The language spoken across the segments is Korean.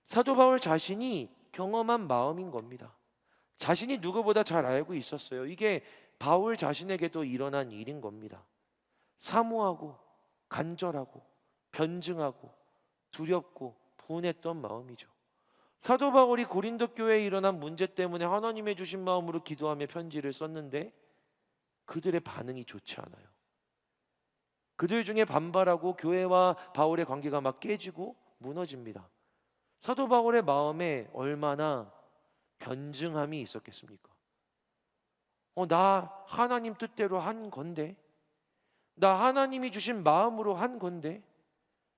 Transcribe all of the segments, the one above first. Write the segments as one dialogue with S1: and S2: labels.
S1: 사도 바울 자신이 경험한 마음인 겁니다. 자신이 누구보다 잘 알고 있었어요. 이게 바울 자신에게도 일어난 일인 겁니다. 사모하고 간절하고 변증하고 두렵고 분했던 마음이죠. 사도 바울이 고린도 교회에 일어난 문제 때문에 하나님의 주신 마음으로 기도하며 편지를 썼는데 그들의 반응이 좋지 않아요. 그들 중에 반발하고 교회와 바울의 관계가 막 깨지고 무너집니다. 사도 바울의 마음에 얼마나 변증함이 있었겠습니까? 나 하나님 뜻대로 한 건데, 나 하나님이 주신 마음으로 한 건데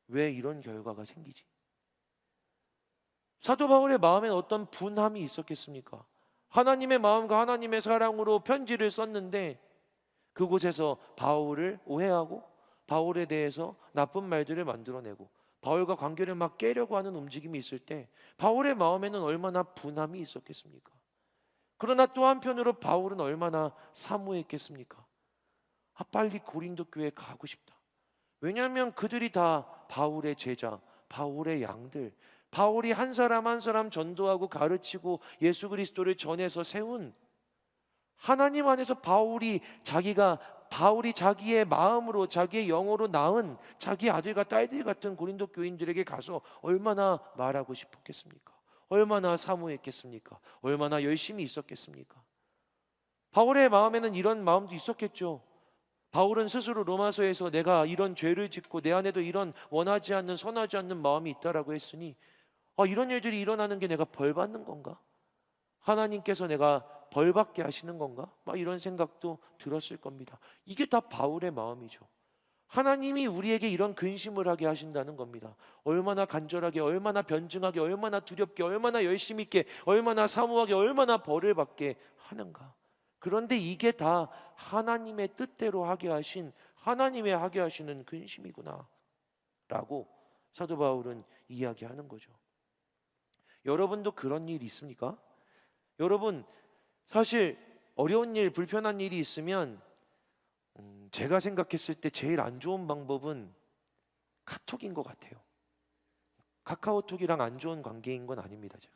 S1: 왜 이런 결과가 생기지? 사도 바울의 마음엔 어떤 분함이 있었겠습니까? 하나님의 마음과 하나님의 사랑으로 편지를 썼는데 그곳에서 바울을 오해하고 바울에 대해서 나쁜 말들을 만들어내고 바울과 관계를 막 깨려고 하는 움직임이 있을 때 바울의 마음에는 얼마나 분함이 있었겠습니까? 그러나 또 한편으로 바울은 얼마나 사모했겠습니까? 빨리 고린도 교회에 가고 싶다. 왜냐하면 그들이 다 바울의 제자, 바울의 양들, 바울이 한 사람 한 사람 전도하고 가르치고 예수 그리스도를 전해서 세운 하나님 안에서 바울이 자기의 마음으로 자기의 영어로 낳은 자기 아들과 딸들 같은 고린도 교인들에게 가서 얼마나 말하고 싶었겠습니까? 얼마나 사모했겠습니까? 얼마나 열심히 있었겠습니까? 바울의 마음에는 이런 마음도 있었겠죠. 바울은 스스로 로마서에서 내가 이런 죄를 짓고 내 안에도 이런 원하지 않는 선하지 않는 마음이 있다라고 했으니 이런 일들이 일어나는 게 내가 벌 받는 건가? 하나님께서 내가 벌 받게 하시는 건가? 이런 생각도 들었을 겁니다. 이게 다 바울의 마음이죠. 하나님이 우리에게 이런 근심을 하게 하신다는 겁니다. 얼마나 간절하게, 얼마나 변증하게, 얼마나 두렵게, 얼마나 열심히 있게, 얼마나 사모하게, 얼마나 벌을 받게 하는가. 그런데 이게 다 하나님의 뜻대로 하게 하신, 하나님의 하게 하시는 근심이구나 라고 사도 바울은 이야기하는 거죠. 여러분도 그런 일 있습니까? 여러분, 사실 어려운 일, 불편한 일이 있으면 제가 생각했을 때 제일 안 좋은 방법은 카톡인 것 같아요. 카카오톡이랑 안 좋은 관계인 건 아닙니다, 제가.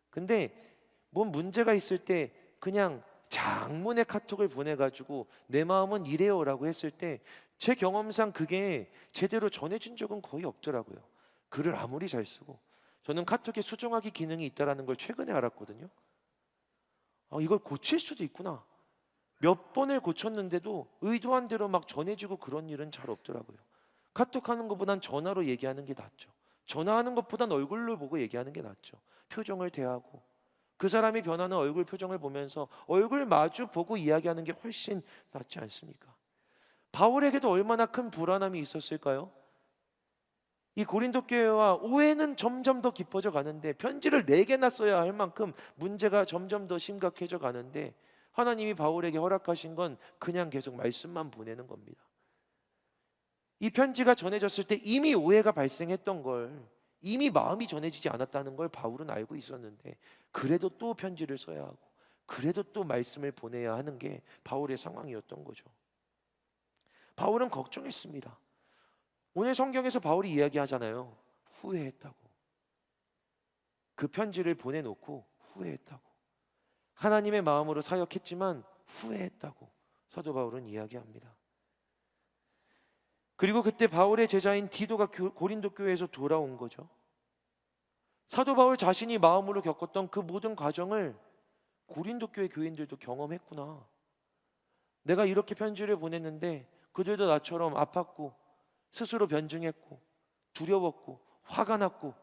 S1: 근데 뭔 문제가 있을 때 그냥 장문의 카톡을 보내가지고 내 마음은 이래요라고 했을 때 제 경험상 그게 제대로 전해진 적은 거의 없더라고요. 글을 아무리 잘 쓰고. 저는 카톡에 수정하기 기능이 있다는 걸 최근에 알았거든요. 이걸 고칠 수도 있구나. 몇 번을 고쳤는데도 의도한 대로 막 전해지고 그런 일은 잘 없더라고요. 카톡하는 것보단 전화로 얘기하는 게 낫죠. 전화하는 것보단 얼굴로 보고 얘기하는 게 낫죠. 표정을 대하고 그 사람이 변하는 얼굴 표정을 보면서 얼굴 마주 보고 이야기하는 게 훨씬 낫지 않습니까? 바울에게도 얼마나 큰 불안함이 있었을까요? 이 고린도 교회와 오해는 점점 더 깊어져 가는데 편지를 4개나 써야 할 만큼 문제가 점점 더 심각해져 가는데 하나님이 바울에게 허락하신 건 그냥 계속 말씀만 보내는 겁니다. 이 편지가 전해졌을 때 이미 오해가 발생했던 걸, 이미 마음이 전해지지 않았다는 걸 바울은 알고 있었는데 그래도 또 편지를 써야 하고 그래도 또 말씀을 보내야 하는 게 바울의 상황이었던 거죠. 바울은 걱정했습니다. 오늘 성경에서 바울이 이야기하잖아요. 후회했다고. 그 편지를 보내놓고 후회했다고. 하나님의 마음으로 사역했지만 후회했다고 사도 바울은 이야기합니다. 그리고 그때 바울의 제자인 디도가 고린도 교회에서 돌아온 거죠. 사도 바울 자신이 마음으로 겪었던 그 모든 과정을 고린도 교회 교인들도 경험했구나. 내가 이렇게 편지를 보냈는데 그들도 나처럼 아팠고 스스로 변증했고 두려웠고 화가 났고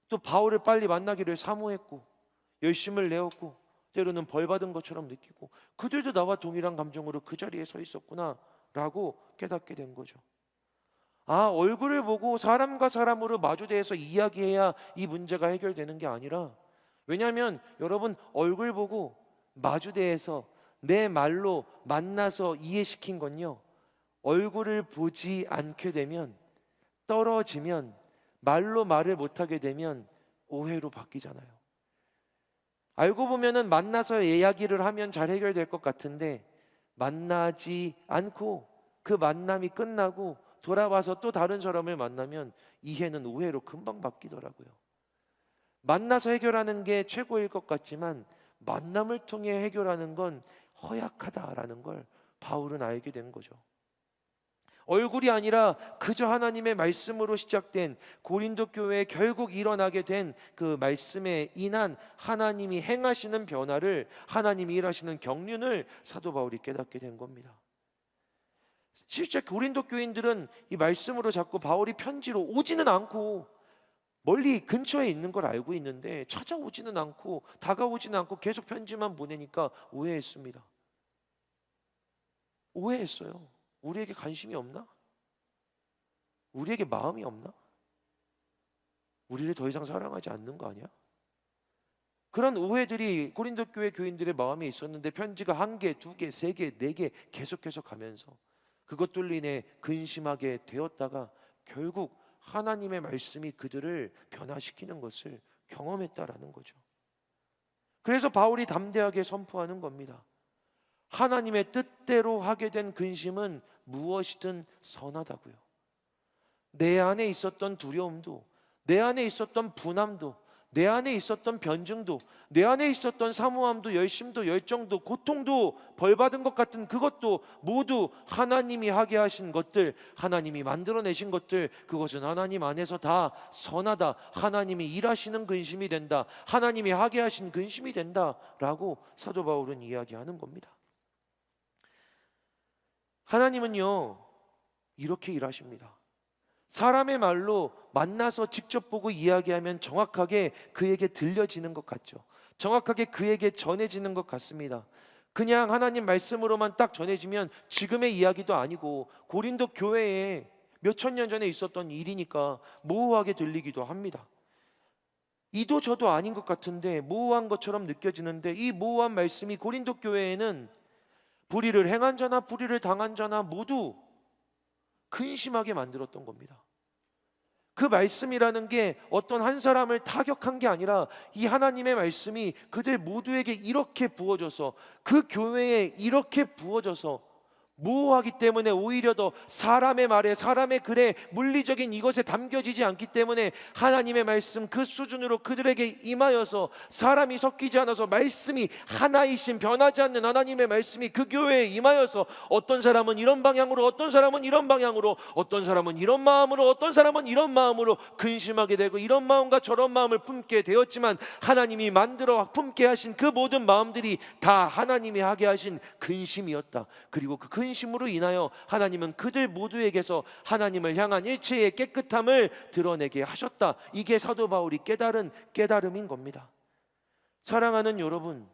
S1: 또 바울을 빨리 만나기를 사모했고 열심을 내었고 때로는 벌 받은 것처럼 느끼고 그들도 나와 동일한 감정으로 그 자리에 서 있었구나 라고 깨닫게 된 거죠. 얼굴을 보고 사람과 사람으로 마주대해서 이야기해야 이 문제가 해결되는 게 아니라, 왜냐하면 여러분 얼굴 보고 마주대해서 내 말로 만나서 이해시킨 건요, 얼굴을 보지 않게 되면, 떨어지면, 말로 말을 못하게 되면 오해로 바뀌잖아요. 알고 보면은 만나서 이야기를 하면 잘 해결될 것 같은데 만나지 않고 그 만남이 끝나고 돌아와서 또 다른 사람을 만나면 이해는 오해로 금방 바뀌더라고요. 만나서 해결하는 게 최고일 것 같지만 만남을 통해 해결하는 건 허약하다라는 걸 바울은 알게 된 거죠. 얼굴이 아니라 그저 하나님의 말씀으로 시작된 고린도 교회에 결국 일어나게 된 그 말씀에 인한 하나님이 행하시는 변화를, 하나님이 일하시는 경륜을 사도 바울이 깨닫게 된 겁니다. 실제 고린도 교인들은 이 말씀으로 자꾸 바울이 편지로 오지는 않고 멀리 근처에 있는 걸 알고 있는데 찾아오지는 않고 다가오지는 않고 계속 편지만 보내니까 오해했습니다. 오해했어요. 우리에게 관심이 없나? 우리에게 마음이 없나? 우리를 더 이상 사랑하지 않는 거 아니야? 그런 오해들이 고린도 교회 교인들의 마음에 있었는데 편지가 1개, 2개, 3개, 4개 계속해서 가면서 그것들로 인해 근심하게 되었다가 결국 하나님의 말씀이 그들을 변화시키는 것을 경험했다라는 거죠. 그래서 바울이 담대하게 선포하는 겁니다. 하나님의 뜻대로 하게 된 근심은 무엇이든 선하다고요. 내 안에 있었던 두려움도, 내 안에 있었던 분함도, 내 안에 있었던 변증도, 내 안에 있었던 사모함도, 열심도, 열정도, 고통도, 벌받은 것 같은 그것도 모두 하나님이 하게 하신 것들, 하나님이 만들어내신 것들, 그것은 하나님 안에서 다 선하다, 하나님이 일하시는 근심이 된다, 하나님이 하게 하신 근심이 된다라고 사도 바울은 이야기하는 겁니다. 하나님은요 이렇게 일하십니다. 사람의 말로 만나서 직접 보고 이야기하면 정확하게 그에게 들려지는 것 같죠. 정확하게 그에게 전해지는 것 같습니다. 그냥 하나님 말씀으로만 딱 전해지면 지금의 이야기도 아니고 고린도 교회에 몇천 년 전에 있었던 일이니까 모호하게 들리기도 합니다. 이도 저도 아닌 것 같은데 모호한 것처럼 느껴지는데 이 모호한 말씀이 고린도 교회에는 불의를 행한 자나 불의를 당한 자나 모두 근심하게 만들었던 겁니다. 그 말씀이라는 게 어떤 한 사람을 타격한 게 아니라 이 하나님의 말씀이 그들 모두에게 이렇게 부어져서 그 교회에 이렇게 부어져서 모호하기 때문에 오히려 더 사람의 말에 사람의 글에 물리적인 이것에 담겨지지 않기 때문에 하나님의 말씀 그 수준으로 그들에게 임하여서 사람이 섞이지 않아서 말씀이 하나이신 변하지 않는 하나님의 말씀이 그 교회에 임하여서 어떤 사람은 이런 방향으로 어떤 사람은 이런 방향으로 어떤 사람은 이런 마음으로 어떤 사람은 이런 마음으로 근심하게 되고 이런 마음과 저런 마음을 품게 되었지만 하나님이 만들어 품게 하신 그 모든 마음들이 다 하나님이 하게 하신 근심이었다. 그리고 그 근심으로 인하여 하나님은 그들 모두에게서 하나님을 향한 일체의 깨끗함을 드러내게 하셨다. 이게 사도 바울이 깨달은 깨달음인 겁니다. 사랑하는 여러분,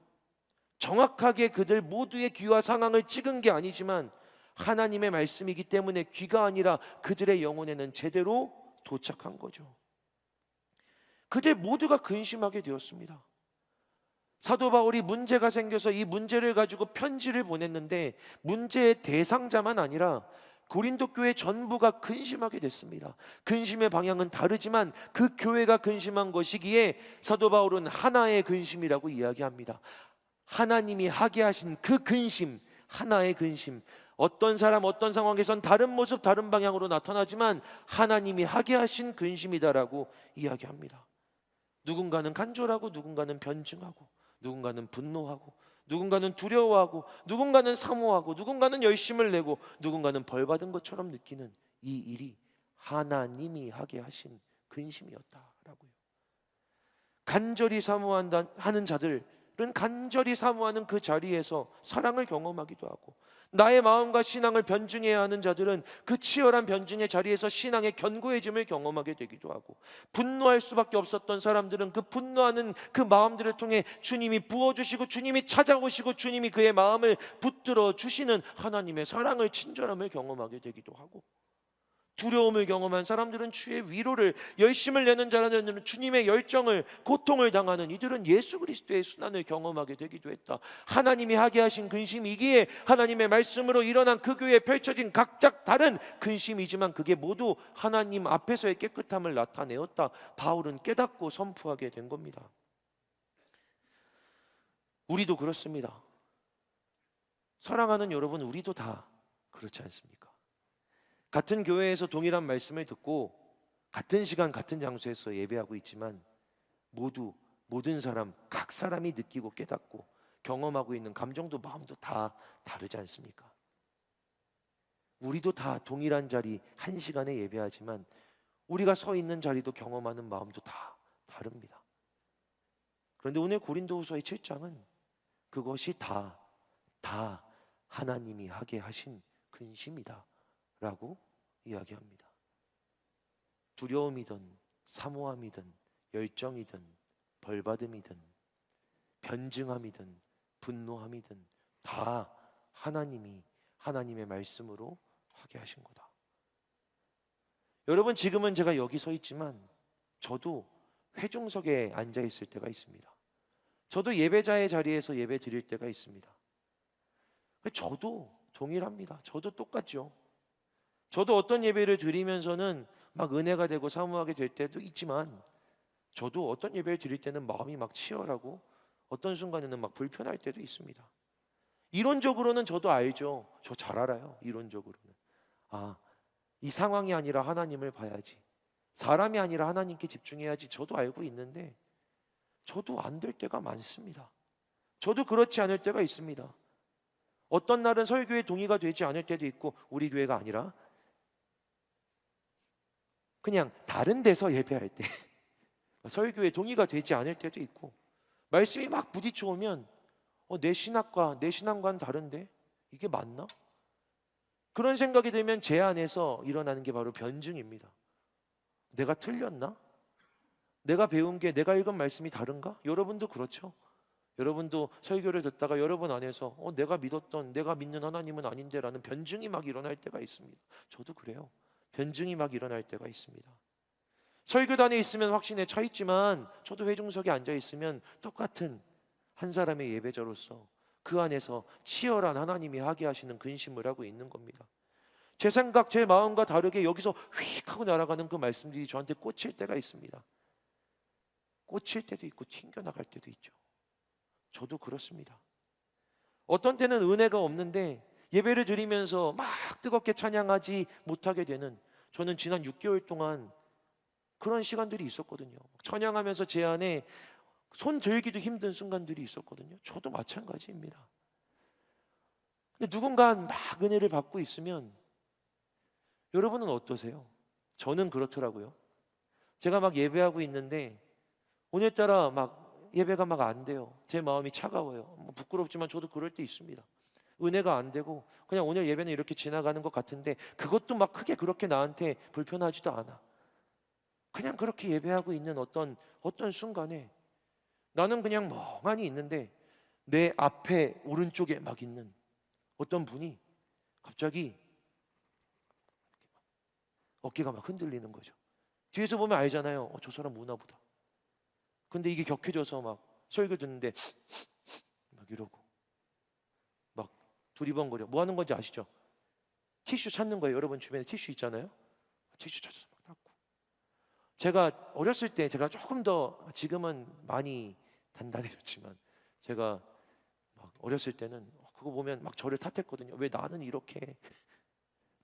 S1: 정확하게 그들 모두의 귀와 상황을 찍은 게 아니지만 하나님의 말씀이기 때문에 귀가 아니라 그들의 영혼에는 제대로 도착한 거죠. 그들 모두가 근심하게 되었습니다. 사도 바울이 문제가 생겨서 이 문제를 가지고 편지를 보냈는데 문제의 대상자만 아니라 고린도 교회 전부가 근심하게 됐습니다. 근심의 방향은 다르지만 그 교회가 근심한 것이기에 사도 바울은 하나의 근심이라고 이야기합니다. 하나님이 하게 하신 그 근심, 하나의 근심. 어떤 사람 어떤 상황에선 다른 모습 다른 방향으로 나타나지만 하나님이 하게 하신 근심이다라고 이야기합니다. 누군가는 간절하고 누군가는 변증하고 누군가는 분노하고 누군가는 두려워하고 누군가는 사모하고 누군가는 열심을 내고 누군가는 벌받은 것처럼 느끼는 이 일이 하나님이 하게 하신 근심이었다라고요. 간절히 사모하는 자들은 간절히 사모하는 그 자리에서 사랑을 경험하기도 하고 나의 마음과 신앙을 변증해야 하는 자들은 그 치열한 변증의 자리에서 신앙의 견고해짐을 경험하게 되기도 하고 분노할 수밖에 없었던 사람들은 그 분노하는 그 마음들을 통해 주님이 부어주시고 주님이 찾아오시고 주님이 그의 마음을 붙들어 주시는 하나님의 사랑을 친절함을 경험하게 되기도 하고 두려움을 경험한 사람들은 주의 위로를 열심을 내는 자라는 주님의 열정을 고통을 당하는 이들은 예수 그리스도의 순환을 경험하게 되기도 했다. 하나님이 하게 하신 근심이기에 하나님의 말씀으로 일어난 그 교회에 펼쳐진 각각 다른 근심이지만 그게 모두 하나님 앞에서의 깨끗함을 나타내었다. 바울은 깨닫고 선포하게 된 겁니다. 우리도 그렇습니다. 사랑하는 여러분, 우리도 다 그렇지 않습니까? 같은 교회에서 동일한 말씀을 듣고 같은 시간 같은 장소에서 예배하고 있지만 모든 사람, 각 사람이 느끼고 깨닫고 경험하고 있는 감정도 마음도 다 다르지 않습니까? 우리도 다 동일한 자리 한 시간에 예배하지만 우리가 서 있는 자리도 경험하는 마음도 다 다릅니다. 그런데 오늘 고린도후서의 7장은 그것이 다 하나님이 하게 하신 근심이다 라고 이야기합니다. 두려움이든 사모함이든 열정이든 벌받음이든 변증함이든 분노함이든 다 하나님이 하나님의 말씀으로 하게 하신 거다. 여러분, 지금은 제가 여기 서 있지만 저도 회중석에 앉아 있을 때가 있습니다. 저도 예배자의 자리에서 예배 드릴 때가 있습니다. 저도 동일합니다. 저도 똑같죠. 저도 어떤 예배를 드리면서는 막 은혜가 되고 사모하게 될 때도 있지만 저도 어떤 예배를 드릴 때는 마음이 막 치열하고 어떤 순간에는 막 불편할 때도 있습니다. 이론적으로는 저도 알죠. 저 잘 알아요. 이론적으로는. 이 상황이 아니라 하나님을 봐야지. 사람이 아니라 하나님께 집중해야지. 저도 알고 있는데 저도 안 될 때가 많습니다. 저도 그렇지 않을 때가 있습니다. 어떤 날은 설교에 동의가 되지 않을 때도 있고 우리 교회가 아니라 그냥 다른 데서 예배할 때 설교에 동의가 되지 않을 때도 있고 말씀이 막 부딪혀 오면 내 신학과 내 신앙과는 다른데 이게 맞나? 그런 생각이 들면 제 안에서 일어나는 게 바로 변증입니다. 내가 틀렸나? 내가 배운 게 내가 읽은 말씀이 다른가? 여러분도 그렇죠? 여러분도 설교를 듣다가 여러분 안에서 내가 믿었던 내가 믿는 하나님은 아닌데 라는 변증이 막 일어날 때가 있습니다. 저도 그래요. 변증이 막 일어날 때가 있습니다. 설교단에 있으면 확신에 차 있지만 저도 회중석에 앉아 있으면 똑같은 한 사람의 예배자로서 그 안에서 치열한 하나님이 하게 하시는 근심을 하고 있는 겁니다. 제 생각, 제 마음과 다르게 여기서 휙 하고 날아가는 그 말씀들이 저한테 꽂힐 때가 있습니다. 꽂힐 때도 있고 튕겨나갈 때도 있죠. 저도 그렇습니다. 어떤 때는 은혜가 없는데 예배를 드리면서 막 뜨겁게 찬양하지 못하게 되는, 저는 지난 6개월 동안 그런 시간들이 있었거든요. 찬양하면서 제 안에 손 들기도 힘든 순간들이 있었거든요. 저도 마찬가지입니다. 근데 누군가 막 은혜를 받고 있으면 여러분은 어떠세요? 저는 그렇더라고요. 제가 막 예배하고 있는데 오늘따라 막 예배가 막 안 돼요. 제 마음이 차가워요. 부끄럽지만 저도 그럴 때 있습니다. 은혜가 안 되고 그냥 오늘 예배는 이렇게 지나가는 것 같은데 그것도 막 크게 그렇게 나한테 불편하지도 않아. 그냥 그렇게 예배하고 있는 어떤 순간에 나는 그냥 멍하니 있는데 내 앞에 오른쪽에 막 있는 어떤 분이 갑자기 어깨가 막 흔들리는 거죠. 뒤에서 보면 알잖아요. 저 사람 우나보다. 근데 이게 격해져서 막 설교 듣는데 막 이러고 막 두리번거려. 뭐 하는 건지 아시죠? 티슈 찾는 거예요. 여러분 주변에 티슈 있잖아요. 티슈 찾아서 막 닦고. 제가 어렸을 때 제가 조금 더, 지금은 많이 단단해졌지만 제가 막 어렸을 때는 그거 보면 막 저를 탓했거든요. 왜 나는 이렇게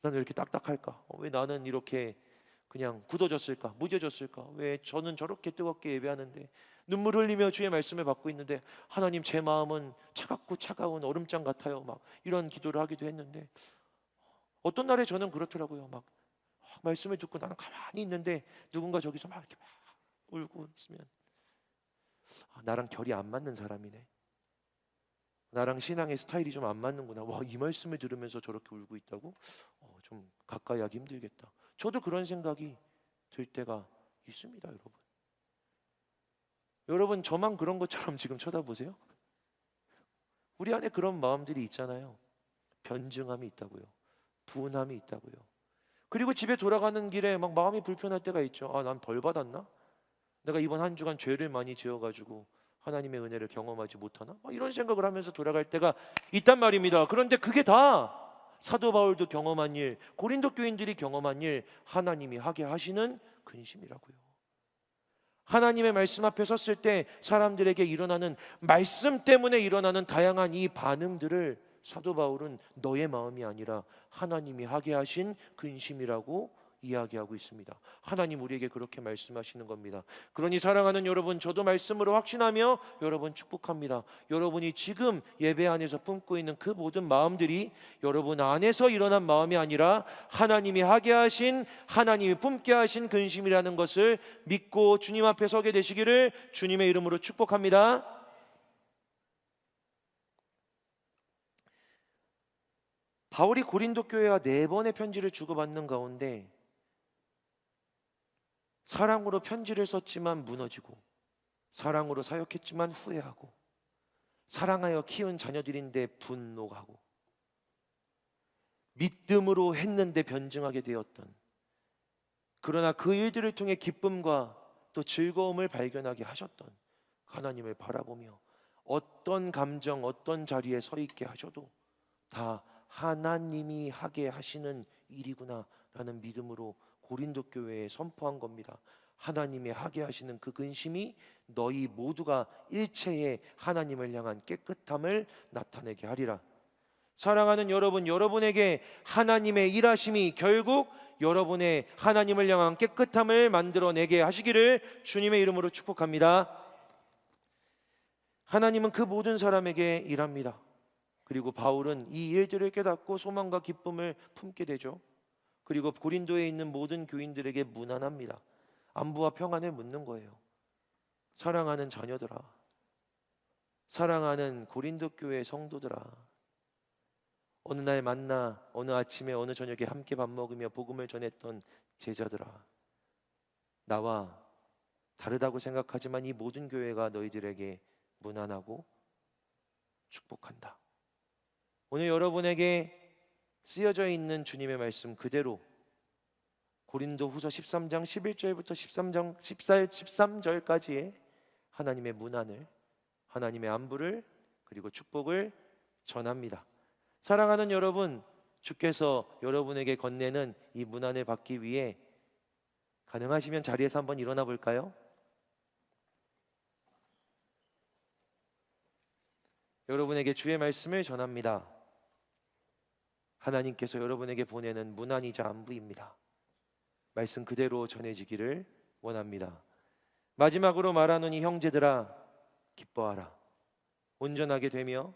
S1: 나는 왜 이렇게 딱딱할까? 왜 나는 이렇게 그냥 굳어졌을까? 무뎌졌을까? 왜 저는 저렇게 뜨겁게 예배하는데 눈물 흘리며 주의 말씀을 받고 있는데 하나님 제 마음은 차갑고 차가운 얼음장 같아요. 막 이런 기도를 하기도 했는데 어떤 날에 저는 그렇더라고요. 막 말씀을 듣고 나는 가만히 있는데 누군가 저기서 막 이렇게 막 울고 있으면 나랑 결이 안 맞는 사람이네. 나랑 신앙의 스타일이 좀 안 맞는구나. 와, 이 말씀을 들으면서 저렇게 울고 있다고? 좀 가까이 하기 힘들겠다. 저도 그런 생각이 들 때가 있습니다, 여러분. 여러분 저만 그런 것처럼 지금 쳐다보세요? 우리 안에 그런 마음들이 있잖아요. 변증함이 있다고요. 분함이 있다고요. 그리고 집에 돌아가는 길에 막 마음이 불편할 때가 있죠. 난 벌 받았나? 내가 이번 한 주간 죄를 많이 지어가지고 하나님의 은혜를 경험하지 못하나? 이런 생각을 하면서 돌아갈 때가 있단 말입니다. 그런데 그게 다 사도 바울도 경험한 일, 고린도 교인들이 경험한 일, 하나님이 하게 하시는 근심이라고요. 하나님의 말씀 앞에 섰을 때 사람들에게 일어나는, 말씀 때문에 일어나는 다양한 이 반응들을 사도 바울은 너의 마음이 아니라 하나님이 하게 하신 근심이라고 이야기하고 있습니다. 하나님 우리에게 그렇게 말씀하시는 겁니다. 그러니 사랑하는 여러분, 저도 말씀으로 확신하며 여러분 축복합니다. 여러분이 지금 예배 안에서 품고 있는 그 모든 마음들이 여러분 안에서 일어난 마음이 아니라 하나님이 하게 하신, 하나님이 품게 하신 근심이라는 것을 믿고 주님 앞에 서게 되시기를 주님의 이름으로 축복합니다. 바울이 고린도 교회와 4번의 편지를 주고받는 가운데 사랑으로 편지를 썼지만 무너지고, 사랑으로 사역했지만 후회하고, 사랑하여 키운 자녀들인데 분노하고, 믿음으로 했는데 변증하게 되었던, 그러나 그 일들을 통해 기쁨과 또 즐거움을 발견하게 하셨던 하나님을 바라보며 어떤 감정, 어떤 자리에 서 있게 하셔도 다 하나님이 하게 하시는 일이구나 라는 믿음으로 고린도 교회에 선포한 겁니다. 하나님이 하게 하시는 그 근심이 너희 모두가 일체의 하나님을 향한 깨끗함을 나타내게 하리라. 사랑하는 여러분, 여러분에게 하나님의 일하심이 결국 여러분의 하나님을 향한 깨끗함을 만들어내게 하시기를 주님의 이름으로 축복합니다. 하나님은 그 모든 사람에게 일합니다. 그리고 바울은 이 일들을 깨닫고 소망과 기쁨을 품게 되죠. 그리고 고린도에 있는 모든 교인들에게 문안합니다. 안부와 평안을 묻는 거예요. 사랑하는 자녀들아, 사랑하는 고린도 교회 성도들아, 어느 날 만나 어느 아침에 어느 저녁에 함께 밥 먹으며 복음을 전했던 제자들아, 나와 다르다고 생각하지만 이 모든 교회가 너희들에게 문안하고 축복한다. 오늘 여러분에게 쓰여져 있는 주님의 말씀 그대로 고린도 후서 13장 11절부터 13절까지의 하나님의 문안을, 하나님의 안부를 그리고 축복을 전합니다. 사랑하는 여러분, 주께서 여러분에게 건네는 이 문안을 받기 위해 가능하시면 자리에서 한번 일어나 볼까요? 여러분에게 주의 말씀을 전합니다. 하나님께서 여러분에게 보내는 문안이자 안부입니다. 말씀 그대로 전해지기를 원합니다. 마지막으로 말하노니 형제들아 기뻐하라. 온전하게 되며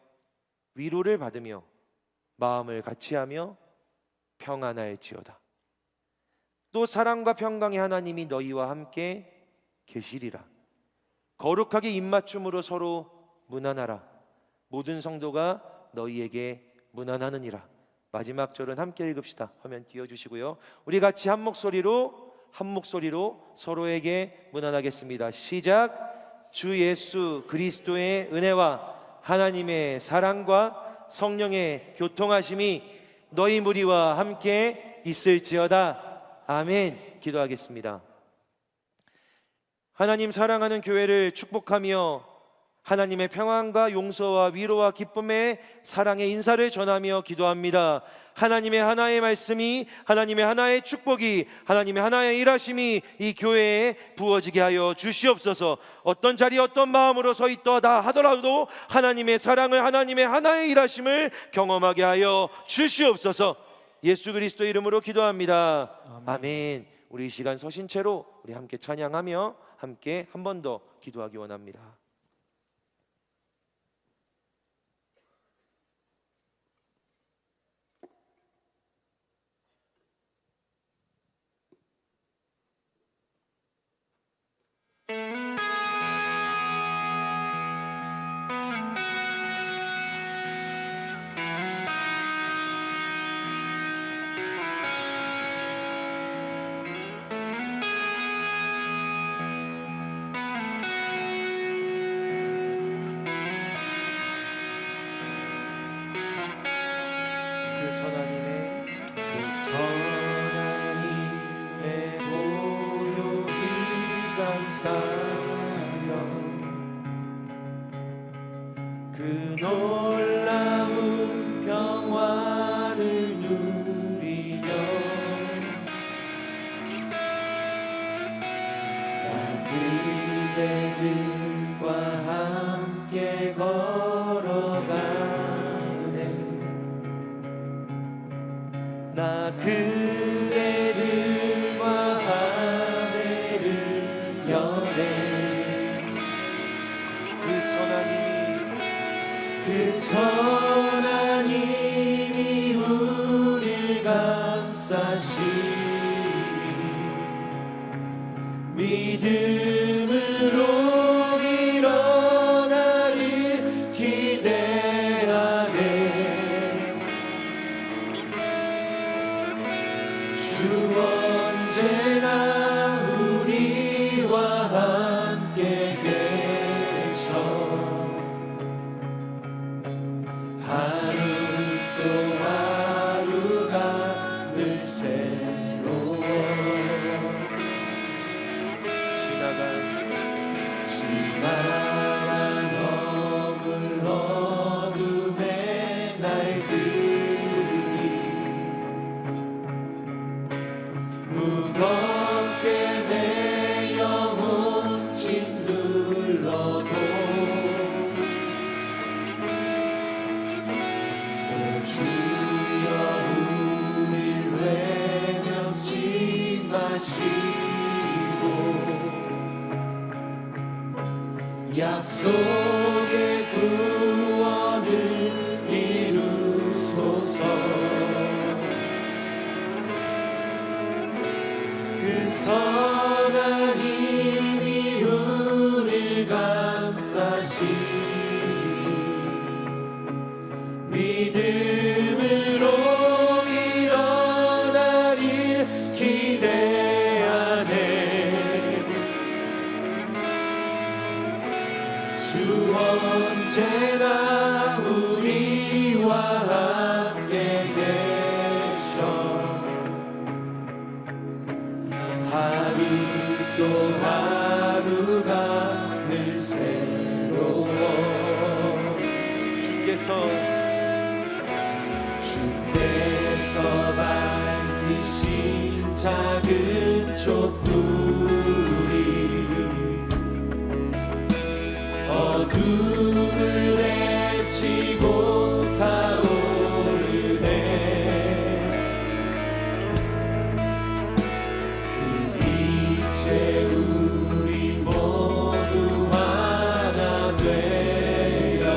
S1: 위로를 받으며 마음을 같이하며 평안할지어다. 또 사랑과 평강의 하나님이 너희와 함께 계시리라. 거룩하게 입맞춤으로 서로 문안하라. 모든 성도가 너희에게 문안하느니라. 마지막 절은 함께 읽읍시다. 화면 띄워주시고요. 우리 같이 한 목소리로 서로에게 문안하겠습니다. 시작. 주 예수 그리스도의 은혜와 하나님의 사랑과 성령의 교통하심이 너희 무리와 함께 있을지어다. 아멘. 기도하겠습니다. 하나님, 사랑하는 교회를 축복하며 하나님의 평안과 용서와 위로와 기쁨의 사랑의 인사를 전하며 기도합니다. 하나님의 하나의 말씀이, 하나님의 하나의 축복이, 하나님의 하나의 일하심이 이 교회에 부어지게 하여 주시옵소서. 어떤 자리 어떤 마음으로 서 있다 하더라도 하나님의 사랑을, 하나님의 하나의 일하심을 경험하게 하여 주시옵소서. 예수 그리스도 이름으로 기도합니다. 아멘. 우리 이 시간 서신 채로 우리 함께 찬양하며 함께 한 번 더 기도하기 원합니다. 선하님의 보혈이 감싸여 그 놀라운 평화를 누리며 나 그대들과 함께 걸어가네. 나 그대들
S2: 그 선한 힘이 우릴 감싸시니 믿음으로 일어나리 기대하네. 주 언제나 우리와 함께 계셔 하루 또 하루가 늘 새로워. 지나간 어물 어둠의 날들이 무겁게 내 영혼 짓눌러도 오 주여 우릴 외면치 마시고 약속의 구원을 이루소서. 그 선한 힘이 우릴 감싸시니 믿음으로 일어나리 기대하네. 주 언제나 우리와 함께 계셔 하루 또 하루가 늘 새로워. 주께서 밝히신 작은 촛불이 어둠을 헤치고 타오르네. 그 빛에 우리 모두 하나 되어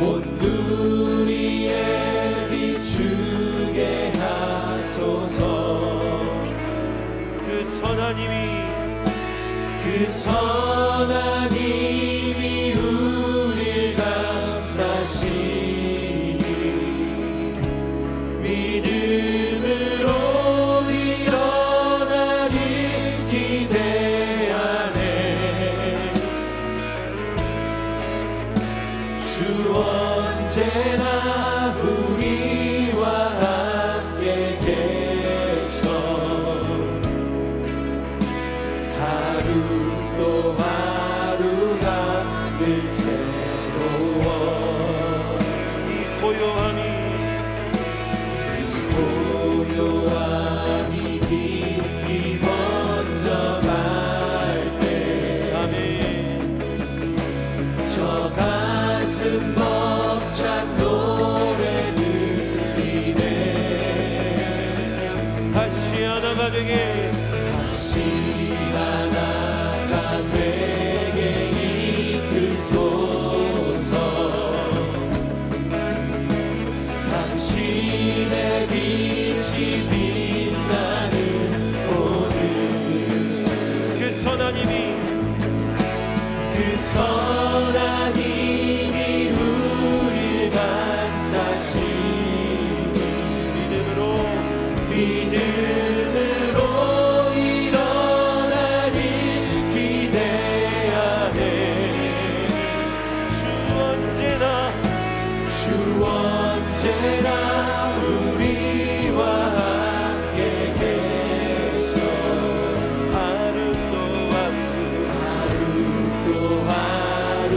S2: 온 누리에 비추게 하소서. 그 선한 힘이 우릴 감싸시니 믿음으로 일어나리 기대하네. 주 언제나 우리와 함께 계셔 하루 또 하루가 늘 새로워. 이 고요함이 깊이 번져갈 때 저 가슴 벅찬 노래 들리네. 다시 하나가 되게 이끄소서. 당신의 빛이 빛나는 오늘 그 선한 힘이 우릴 감싸시니 믿음으로 일어나리 기대하네. 주 언제나 우리와 함께 계셔 하루 또 하루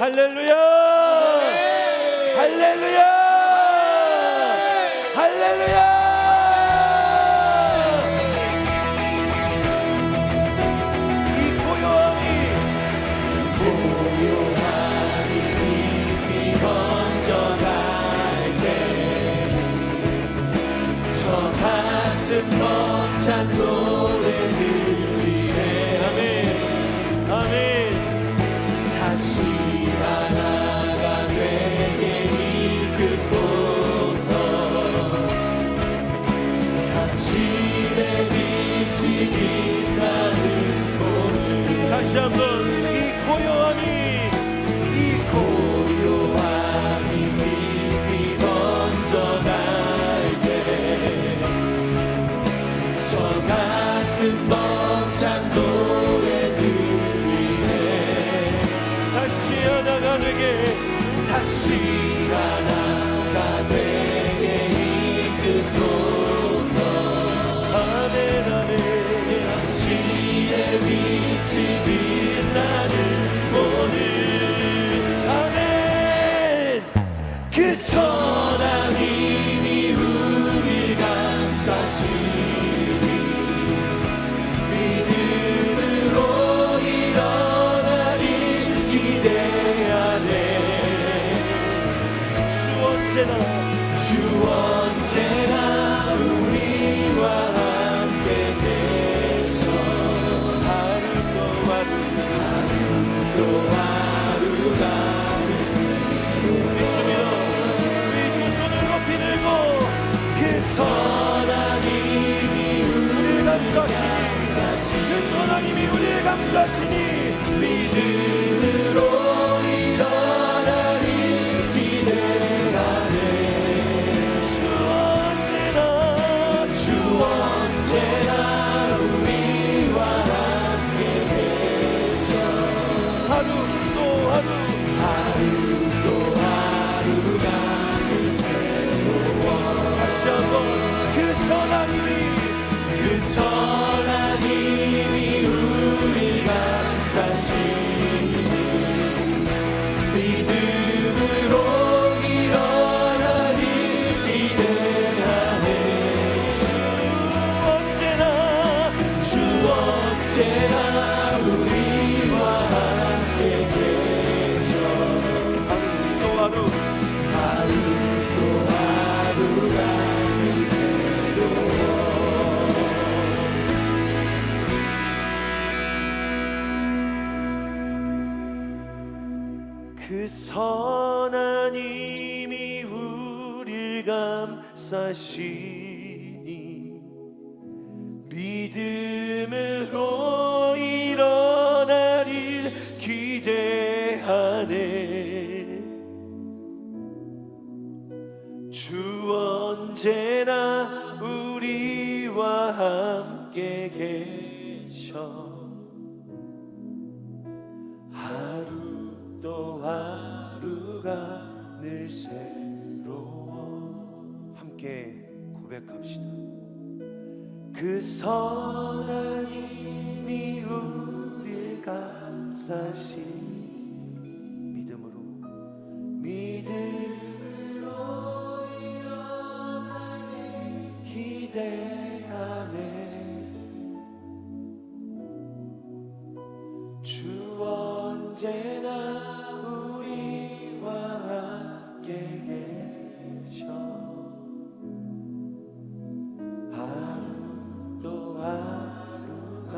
S1: 할렐루야! 할렐루야! 할렐루야! 이 고요함이
S2: 깊이 번져갈 때 저 가슴 벅찬 노래 들리네.
S1: 아멘. 아멘.
S2: 다시 하나가 되게 이끄소서. 당신의 빛이 빛나는 오늘
S1: 다시 한번 이 고요함이
S2: 깊이 번져갈 때 저 가슴 벅찬 노래 들리네.
S1: 다시 하나가 되게
S2: 다시 하나가 되게 이끄소서.
S1: 아멘. 아멘.
S2: 당신의 빛이 빛나는 오늘
S1: 아멘.
S2: 그 선한 힘이 우릴 감싸시니 믿음으로 일어나리 기대하네. 주 언제나 우리와 함께 계셔. 하루도 하루가
S1: 믿습니다. 우리 두 손을 높이 들고
S2: 그 선한 힘이 우리를 감싸시니
S1: 그 선한 힘이 우리를 감싸시니
S2: 믿음으로 일어나리 기대하네. 주 언제나 우리와 함께 계셔.
S1: 하루도
S2: 하루가 늘 새로워.
S1: 다시 한번 그 선한 힘이
S2: 그 선한 힘이 우릴 감싸시니 믿음으로 일어나리 기대하네. 주 언제나 우리와 함께 계셔. 하루도 하루가 늘 새로워.
S1: 그 선한 힘이 우릴 감싸시니 믿음으로 일어나릴 기대하네. 주 언제나 우리와 함께 계셔. 하루도 하루가 늘 새로워. 함께 고백합시다. 그 선한 힘이 우릴 감싸시니 믿음으로 일어나리 기대하네. 주 언제나 우리와 함께 계셔. 하루도 하루가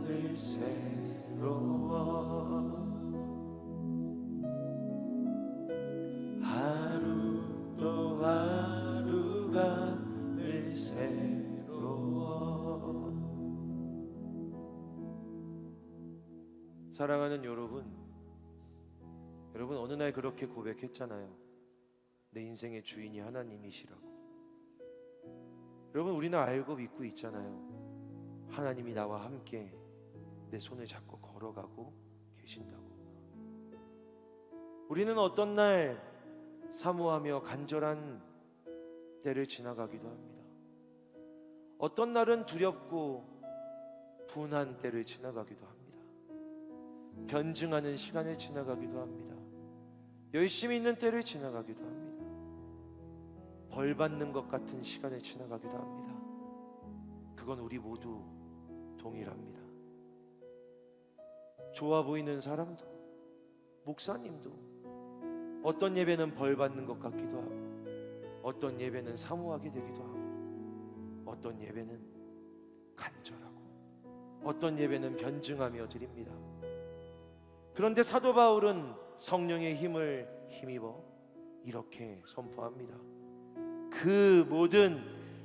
S1: 늘 새로워. 하루도 하루가 늘 새로워. 사랑하는 여러분, 어느 날 그렇게 고백했잖아요. 내 인생의 주인이 하나님이시라고. 여러분, 우리는 알고 믿고 있잖아요. 하나님이 나와 함께 내 손을 잡고 걸어가고 계신다고. 우리는 어떤 날 사모하며 간절한 때를 지나가기도 합니다. 어떤 날은 두렵고 분한 때를 지나가기도 합니다. 변증하는 시간을 지나가기도 합니다. 열심히 있는 때를 지나가기도 합니다. 벌 받는 것 같은 시간을 지나가기도 합니다. 그건 우리 모두 동일합니다. 좋아 보이는 사람도, 목사님도 어떤 예배는 벌 받는 것 같기도 하고, 어떤 예배는 사모하게 되기도 하고, 어떤 예배는 간절하고, 어떤 예배는 변증하며 드립니다. 그런데 사도 바울은 성령의 힘을 힘입어 이렇게 선포합니다. 그 모든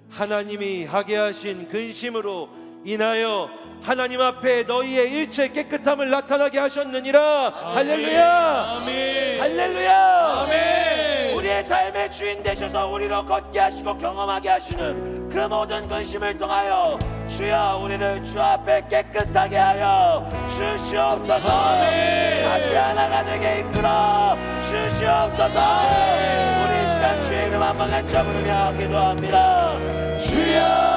S1: 하나님이 하게 하신 근심으로 인하여 하나님 앞에 너희의 일체 깨끗함을 나타나게 하셨느니라. 할렐루야.
S2: 아멘.
S1: 할렐루야.
S2: 아멘.
S1: 우리의 삶의 주인 되셔서 우리로 걷게 하시고 경험하게 하시는 그 모든 근심을 통하여 주여 우리를 주 앞에 깨끗하게 하여 주시옵소서. 다시 하나가 되게 이끌어 주시옵소서. 우리 시간 주의 이름 한번 외쳐 부르며 기도합니다. 주여.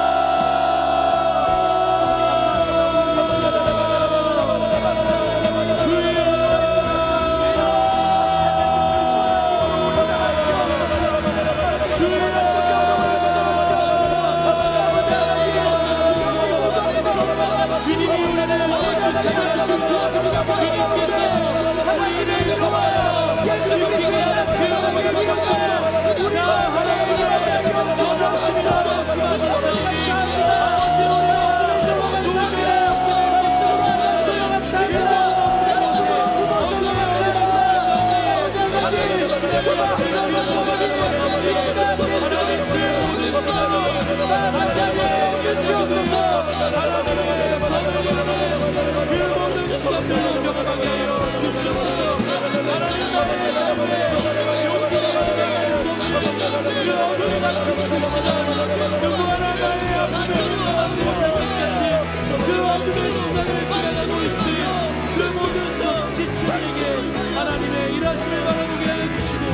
S2: 하나님의 일하심을 바라보게 하여 주시고 그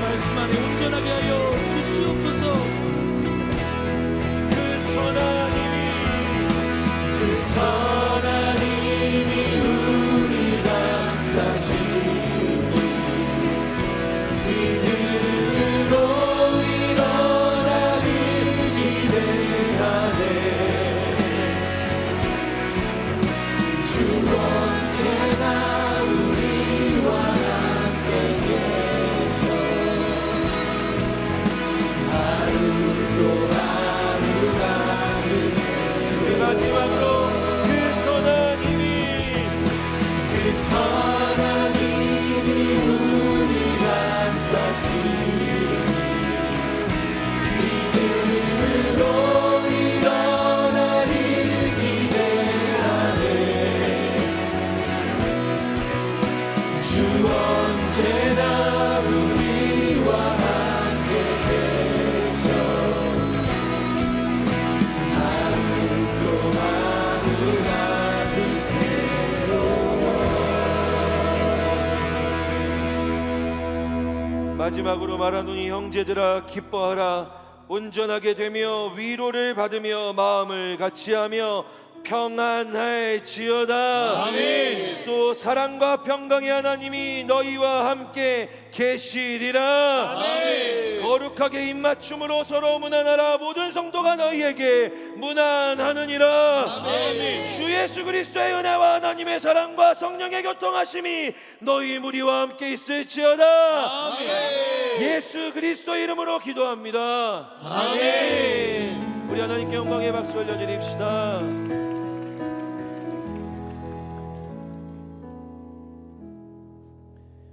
S2: 말씀 안에 온전하게 하여 주시옵소서. 그 선하님이 우리가 사시니 믿음으로 일어나길 기대하네. 주 언제나 우리와 함께 계셔 하루 또 하루가 그
S1: 마지막으로
S2: 그 선하님이 우리가 사시니 믿음으로 일어나길 기대하네. 주 언제나 우리와 함께 계셔 하루 또 하루가
S1: 마지막으로 말하노니 형제들아 기뻐하라. 온전하게 되며 위로를 받으며 마음을 같이하며 평안할지어다.
S2: 아멘.
S1: 또 사랑과 평강의 하나님이 너희와 함께 계시리라.
S2: 아멘.
S1: 거룩하게 입맞춤으로 서로 문안하라. 모든 성도가 너희에게 문안하느니라.
S2: 아멘.
S1: 주 예수 그리스도의 은혜와 하나님의 사랑과 성령의 교통하심이 너희 무리와 함께 있을지어다.
S2: 아멘.
S1: 예수 그리스도 이름으로 기도합니다.
S2: 아멘.
S1: 우리 하나님께 영광의 박수 올려드립시다.